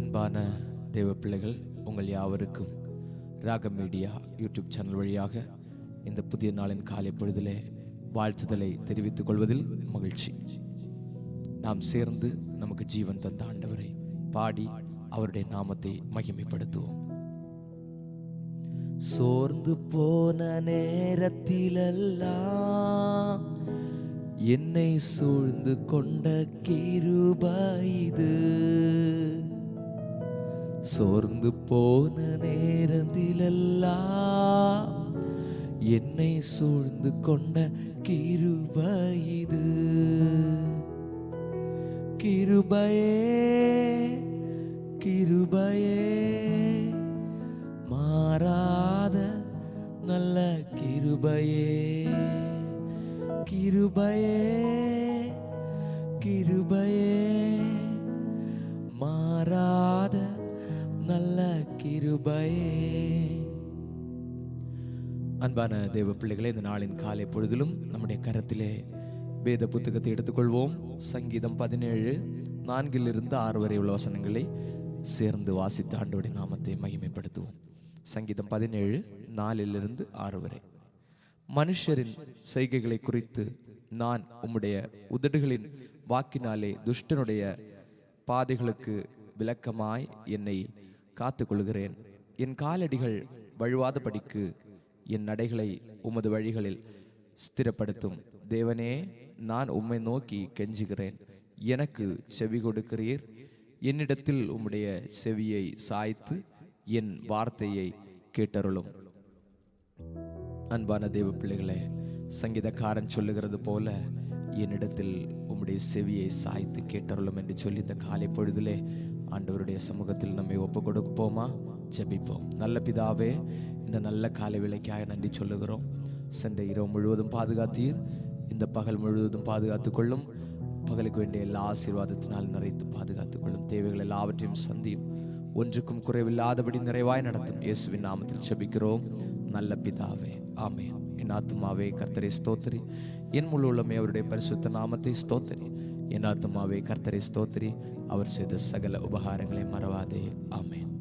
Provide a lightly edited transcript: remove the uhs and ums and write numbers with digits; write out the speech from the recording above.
அன்பான தேவ பிள்ளைகள், உங்கள் யாவருக்கும் ராகம் மீடியா யூடியூப் சேனல் வழியாக இந்த புதிய நாளின் காலை பொழுதிலே வாழ்த்துதலை தெரிவித்துக் கொள்வதில் மகிழ்ச்சி. நாம் சேர்ந்து நமக்கு ஜீவன் தந்த ஆண்டவரை பாடி அவருடைய நாமத்தை மகிமைப்படுத்துவோம். சோர்ந்து போன நேரத்திலெல்லாம் என்னை சூழ்ந்து கொண்ட கிருபை இது. சோர்ந்து போன நேரத்திலெல்லாம் என்னை சூழ்ந்து கொண்ட கிருபை இது. கிருபையே கிருபையே மாறாத நல்ல கிருபையே. கிருபையே கிருபையே மாறாத நல்ல கிருபையே. அன்பான தேவ பிள்ளைகளே, இந்த நாளின் காலை பொழுதிலும் நம்முடைய கரத்திலே வேத புத்தகத்தை எடுத்துக்கொள்வோம். சங்கீதம் 17:4-6 வரை உள்ள வசனங்களை சேர்ந்து வாசித்து ஆண்டவருடைய நாமத்தை மகிமைப்படுத்துவோம். சங்கீதம் 17:4-6 வரை. மனுஷரின் செய்கைகளை குறித்து நான் உம்முடைய உதடுகளின் வாக்கினாலே துஷ்டனுடைய பாதைகளுக்கு விலக்கமாய் என்னை காத்துக்கொள்கிறேன். என் காலடிகள் வழுவாதபடிக்கு என் நடைகளை உமது வழிகளில் ஸ்திரப்படுத்தும். தேவனே, நான் உம்மை நோக்கி கெஞ்சுகிறேன், எனக்கு செவி கொடுக்கிறீர். என்னிடத்தில் உம்முடைய செவியை சாய்த்து என் வார்த்தையை கேட்டருளும். அன்பான தேவ பிள்ளைகளே, சங்கீதக்காரன் சொல்லுகிறது போல என்னிடத்தில் உம்முடைய செவியை சாய்த்து கேட்டருளும் என்று சொல்லி இந்த காலை பொழுதிலே ஆண்டவருடைய சமூகத்தில் நம்மை ஒப்பு கொடுப்போமா? ஜெபிப்போம். நல்ல பிதாவே, இந்த நல்ல காலை வேளைக்காக நன்றி சொல்லுகிறோம். சென்ற இரவு முழுவதும் பாதுகாத்தீர், இந்த பகல் முழுவதும் பாதுகாத்துக் கொள்ளும். பகலுக்கு வேண்டிய எல்லா ஆசீர்வாதத்தினால் நிறைத்து பாதுகாத்துக் கொள்ளும். தேவைகள் எல்லாவற்றையும் சந்தியும், ஒன்றுக்கும் குறைவில்லாதபடி நிறைவாய் நடத்தும். இயேசுவின் நாமத்தில் ஜெபிக்கிறோம் நல்ல பிதாவே, ஆமென். என் ஆத்துமாவே கர்த்தரை ஸ்தோத்திரி, என் முழு உள்ளமே அவருடைய பரிசுத்த நாமத்தை ஸ்தோத்திரி. என் ஆத்துமாவே கர்த்தரை ஸ்தோத்திரி, அவர் செய்த சகல உபகாரங்களை மறவாதே. ஆமென்.